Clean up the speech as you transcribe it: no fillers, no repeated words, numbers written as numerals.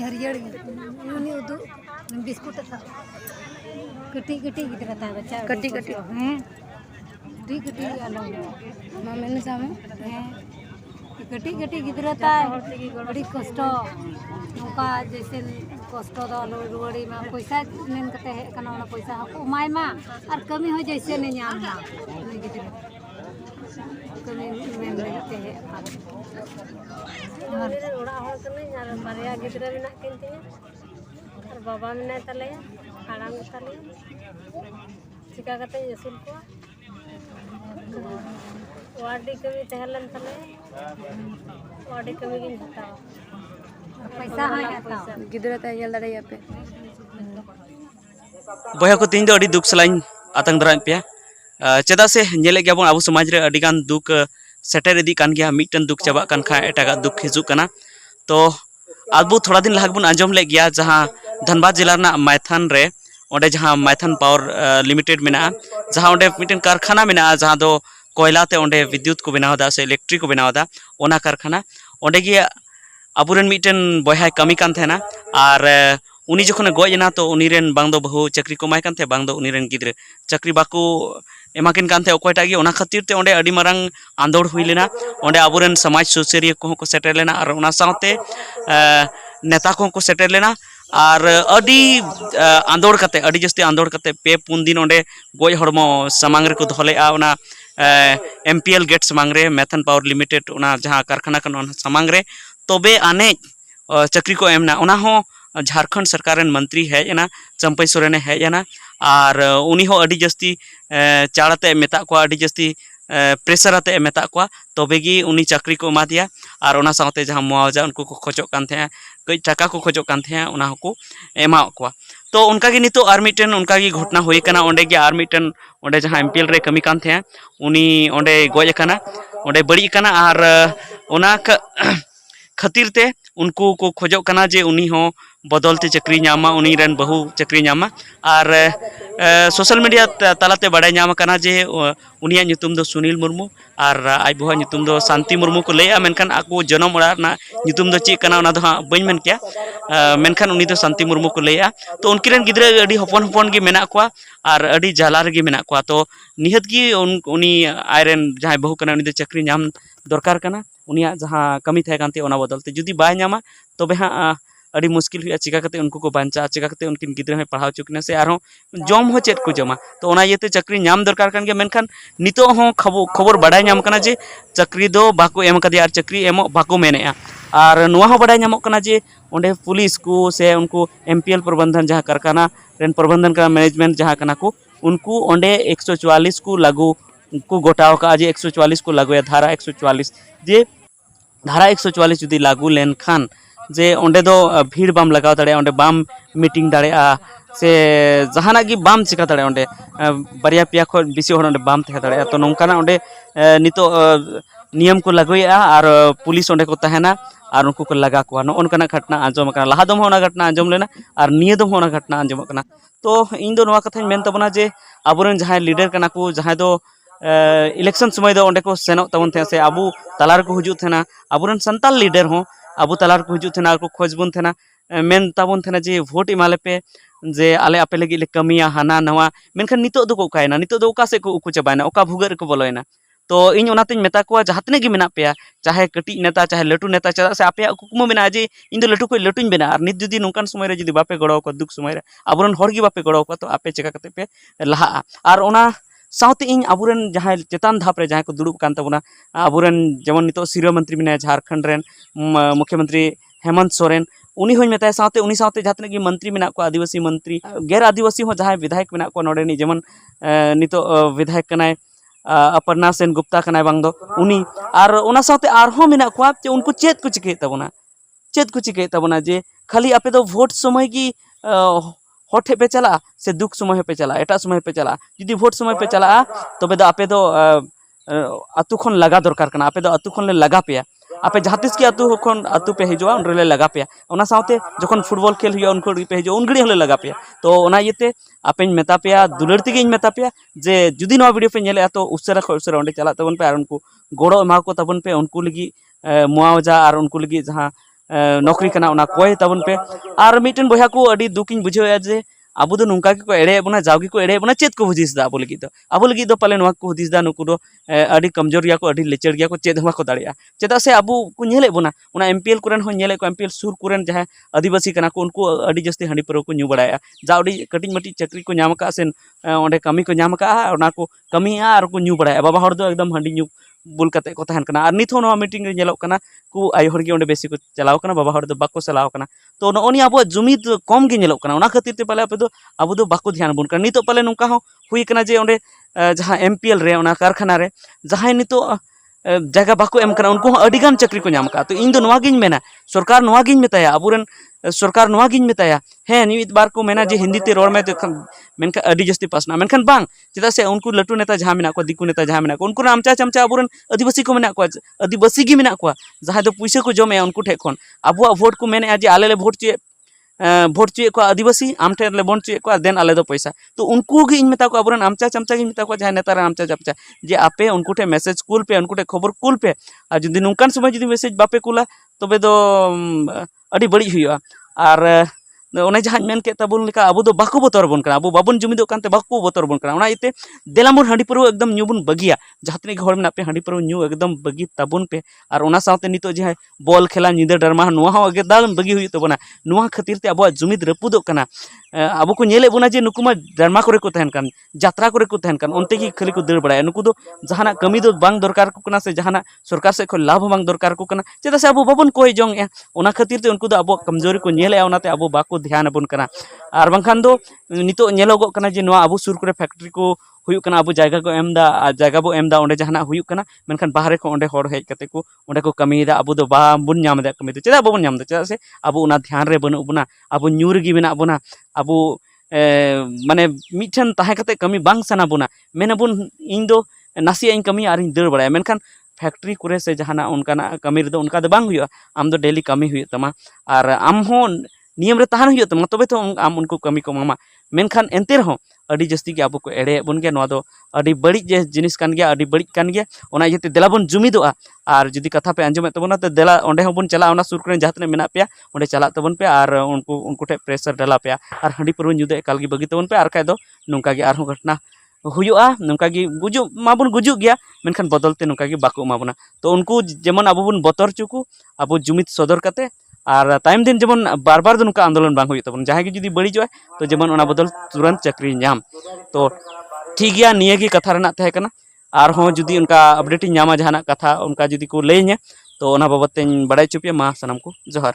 हरियर उनी उदू बिस्कुट कटी कटी गिद्रा ता बच्चा कटी कटी हैं दी कटी आलो मामेन सामे हैं कटी कटी गिद्रा ता बड़ी कष्ट नौका जैसे कष्ट द आलो रुवाड़ी मा पैसा नेन कते हे कना ओना पैसा हको माय मा और कमी हो जैसे ने ᱧᱟᱢ मा गिद्रा कमी मेन लगते है और ओड़ा हर कने यार बारिया गिद्रा बिना किनते और बाबा मने तले हाड़ाम तले चिका कते यसुल को वाडी कमी तहलन तले वाडी कमी गिन हतावा पैसा है हतावा गिद्रा ता यल दड़े पे बया को तीन दो अड़ी दुख सलाइन आतंक दरा पे चेदा से नेले गया अब समाज रे अडिगान दुख सेटर इदी कान गया मिटन दुख चाबा कान खा एटागा दुख हिजु कना तो अब थोड़ा दिन लहाग बुन आंजम ले गया जहां धनबाद जिला ना मैथन रे ओंडे जहां मैथन पावर लिमिटेड मेना जहां ओंडे मिटन कारखाना मेना जहां दो कोयला ते ओंडे विद्युत को बनावदा से इलेक्ट्रिक को बनावदा ओना कारखाना ओंडे गे अबुरन मिटन बयहा कमी कान थेना और उनी जखन गजना तो उनीरेन बांग दो बहु चाकरी को माय कान थे बांग दो उनीरेन गिद्रे चाकरी बाको एमाकिन कान थे ओकयटा गे ओना खातिर ते ओंडे अडी मारंग आंदोड़ हुई लेना ओंडे अबुरन समाज सुसरिया को सेटर लेना और ओना साथे नेता को सेटर लेना और अडी आंदोड़ कते अडी जस्ती आंदोड़ कते पे पुन दिन ओंडे गोय हड़मो समांग रे को धलेआ ओना एमपीएल गेट समांग रे मैथन पावर लिमिटेड ओना जहां कारखाना कन समांग रे तबे आने चाकरी को एमना ओना हो झारखंड सरकार मंत्री हेजना चंपई सोरेन हेजना और उनी हो अडी जस्ती चाड़ते मेता को अडी जस्ती प्रेशर आते मेता को तबेगी उनी चाकरी को एमा दिया और ओना साथे जहां मुआवजा उनको को खोजो कान थे कई टाका को खोजो कान थे ओना को एमा को तो उनका की नितो आर मिटन उनका की घटना हुई कना ओंडे के आर मिटन ओंडे जहां एमपीएल रे कमी कान थे उनी ओंडे गोय कना ओंडे बड़ी कना और ओना खातिर ते उनको को खोजो कना जे उनी हो बदलते चक्री नामा उनी रन बहु चक्री नामा और सोशल मीडिया तालाते बड़ाई नाम कना जे उनिया ᱧᱩᱛᱩᱢ दो सुनील मुर्मू और आई बुहा ᱧᱩᱛᱩᱢ दो शांति मुर्मू को लेया मेनखान आको जन्म ओड़ा ना ᱧᱩᱛᱩᱢ दो ची कना ओना दो हां बइन मेन किया मेनखान उनी दो शांति मुर्मू को लेया तो उनकी रन गिद्रा अडी हपन हपन गे मेना को और अडी जाला रे गे मेना को तो निहत गी उनी आयरन जहां बहु कना उनी दो चक्री नाम दरकार कना उनिया जहां कमी थे कानते ओना बदलते जुदी बाय नामा तबे हां अड़ी मुश्किल हुआ चिका करते उनको को बांचा चिका करते उनकिन गिद्रा में पढ़ाव चुकना से आरो जम हो चेत को जमा तो ओना येते चक्री नाम दरकार कान गे मेनखान नितो हो खबर बड़ाई नाम कना जे चक्री दो बाको एम कदे और चक्री एमो बाको मेनेआ और नुआ हो बड़ाई नामो कना जे ओंडे पुलिस को से उनको एमपीएल प्रबंधन जहां कारखाना रेन प्रबंधन का मैनेजमेंट जहां कना को उनको ओंडे 144 को लागू को गोटाव का जे 144 को लागू धारा 144 जे धारा 144 जुदी लागू लेन खान जे ओंडे दो भीड़ बाम लगाव दाड़े ओंडे बाम मीटिंग दाड़े से जहाना की बाम चिका दाड़े ओंडे बारिया पिया खो बिसी होड़ ओंडे बाम थे दाड़े तो नोंकाना ओंडे नितो नियम को लगोया और पुलिस ओंडे को तहना और उनको को लगा को नो ओनकाना घटना आंजम कना लहा दम होना घटना आंजम लेना और निये दम होना घटना आंजम कना तो इन दो नवा कथा मेन तबना जे अबुरन जहां लीडर कना को जहां दो इलेक्शन समय दो ओंडे को सेनो तबन थे से अबु तलार को हुजु थेना अबुरन संताल लीडर हो अबु तलार को हुजु थेना को खोजबुन थेना मेन ताबुन थेना जे वोट इमाले पे जे आले आपे लगी ले कमिया हाना नवा मेनखान नितो दो को कायना नितो दो ओका से को उकु चबायना ओका भुगर को बोलोयना तो इन ओनातिन मेता को जहातने गी मेना पेया चाहे कटी नेता चाहे लटू नेता चदा से आपे कुकुम मेना जे इन दो लटू को लटुन बेना और नित जुदी नोकान समय रे जुदी बापे गड़ो को दुख समय रे अबुरन हर गी बापे गड़ो को तो आपे चेका कते पे लहा और ओना साउथ इन अबुरन जहां चेतान धाप रे जहां को दुड़ुब कान तबना अबुरन जेमन नितो सिरो मंत्री मेना झारखंड रेन मुख्यमंत्री हेमंत सोरेन उनी होई मेता साउथे उनी साउथे जहातने की मंत्री मेना को आदिवासी मंत्री गैर आदिवासी हो जहां विधायक मेना को नोडे नि जेमन नितो विधायक कनाय अपर्णा सेन गुप्ता कनाय बांग दो उनी और ओना साउथे आरहो मेना को जे उनको चेत को चिके तबना जे खाली आपे दो वोट समय की होठे पे चला से दुख समय पे चला एटा समय पे चला जुदी वोट समय पे चला तबे दो आपे दो अतु खन लगा दरकार कना आपे दो अतु खन ले लगा पे आपे जहातिस की अतु खन अतु पे हिजुआ उन ले लगा पे ओना साउते जखन फुटबॉल खेल हुआ उनको पे हिजुआ उन घड़ी हले लगा पे तो ओना येते आपेन मेता पे दुलर तिगे इन मेता पे जे जुदी नो वीडियो पे नेले तो उसरा खसरा ओंडे चला तबन पे और उनको गोड़ो एमा को तबन पे उनको लगी मुआवजा और उनको लगी जहां नौकरी कना ओना कोय ताबन पे आर मिटन बया को अडी दुकिन बुझावे जे अब दो नुका के को एड़े बना जावगी को एड़े बना चेत को हुदिस दा अब लगी दो पाले नवा को हुदिस दा नुकु दो अडी कमजोर गया को अडी लेचर गया को चेत हमा को दाड़िया चेदा से अब को नेले बना उना एमपीएल कुरन हो नेले को एमपीएल सुर कुरन जहां आदिवासी कना को उनको अडी जस्ती हंडी पर को न्यू बड़ाया जावडी कटिंग मटी चक्री को नाम का सेन ओंडे कमी को नाम का ओना को कमी आर को न्यू बड़ाया बाबा हर दो एकदम हंडी न्यू बुल कते को तहन कना आर नित हो नवा मीटिंग रे नेलो कना को आय हर गे ओंडे बेसी को चलाव कना बाबा हर दो बाको चलाव कना तो नोनी अब जुमिद कम गे नेलो कना ओना खातिर ते पाले अब दो बाको ध्यान बुन कना नितो पाले नुका हो हुई कना जे ओंडे जहां एमपीएल रे ओना कारखाना रे जहां नितो जगह बाको एम कना उनको अडिगान चक्री को नाम का तो इन दो नवा गिन मेना सरकार नवा गिन मेताया अबुरन सरकार नवा गिन मेताया हे निमित बार को मेना जे हिंदी ते रोड में तो मेनका अडी जस्ती पासना मेनखान बांग चेदा से उनको लटू नेता जहां मेना को दिकु नेता जहां मेना को उनको आमचा चमचा अबुरन आदिवासी को मेना को आदिवासी गी मेना को जहां दो पैसा को जमे उनको ठे खन अबुआ वोट को मेने जे आले ले वोट चे भोट चुए को आदिवासी आम ठे ले बन चुए को देन आले दो पैसा तो उनको गी इन मेता को अबुरन आमचा चमचा गी मेता को जहां नेता रे आमचा चमचा जे आपे उनको ठे मैसेज कूल पे उनको ठे खबर कूल पे आ जदि नुकान समय जदि मैसेज बापे कूला तबे दो अडी बड़ी हुआ और ओने जहां मेन के ताबुन लेका अब दो बाको बतर बन कना अब बाबन जुमिदो कानते बाको बतर बन कना ओना इते देलामोर हंडी पर एकदम न्यू बन बगिया जहातनी घर में पे हंडी पर न्यू एकदम बगी ताबुन पे और ओना साथे नितो जे बॉल खेला निदे डरमा नुवा हो अगे दाल बगी हुई तो बना नुवा खातिर ते अब जुमिद रपुदो कना अब को नेले बना जे नुकुमा डरमा करे को तहन कान यात्रा करे को तहन कान ओनते की खाली को दर बड़ाय नुकु दो जहाना कमी दो बांग दरकार को कना से जहाना सरकार से को लाभ बांग दरकार को कना चेदा से अब बाबन कोई जोंग ए ओना खातिर ते उनको दो अब कमजोरी को नेले ओनाते अब बाको ध्यान बन कना और बांखान दो नितो नेलोगो कना जे नवा अब सुर करे फैक्ट्री को हुयुक कना अब जायगा को एमदा जायगा बो एमदा ओंडे जहाना हुयुक कना मेनखान बाहरे को ओंडे हर हेज कते को ओंडे को कमीदा अब दो बा बुन नाम दा कमी चेदा बाबन नाम दा चेदा से अब उना ध्यान रे बनु बुना अब न्यूर गी मेना बुना अब माने मिठन ताहे कते कमी बांग सना बुना मेना बुन इन दो नासिया इन कमी आर इन दर बड़ाय मेनखान फैक्ट्री कुरे से जहाना उनकाना कमी रे दो उनका दो बांग हुआ आम दो डेली कमी हुई तमा और आम हो नियम रे तहान हुई तमा तबे तो आम उनको कमी को मामा मेनखान एंते रहो अडी जस्ती के अब को एड़े बन गया नवा दो अडी बड़ी जे जिनिस कान गया अडी बड़ी कान गया ओना इते देला बन जुमिदोआ और जदि कथा पे अंजमे तबना तो देला ओंडे हो बन चला ओना सुर करे जहातने मेना पे ओंडे चला तबन पे और उनको ठे प्रेशर डाला पे और हंडी पर जुदे एकाल गी बगी तबन पे और काय दो नुका गे आरो घटना हुयुआ नुका गी गुजु माबुन गुजु गया मेनखान बदलते नुका गी बाको माबुना तो उनको जेमन अब बन बतर चुकु अब जुमिद सदर कते और टाइम दिन जेमन बार बार नुका आंदोलन बांग हुई तबन जहां जदि बड़ी जो तो जेमन ओना बदल तुरंत चक्री नाम तो ठीक गया निये की कथा रना तहे कना और हो जदि उनका अपडेट नामा जहाना कथा उनका जदि को लैया तो ओना बाबत बड़ाई चुपिया मा सनम को जोहार।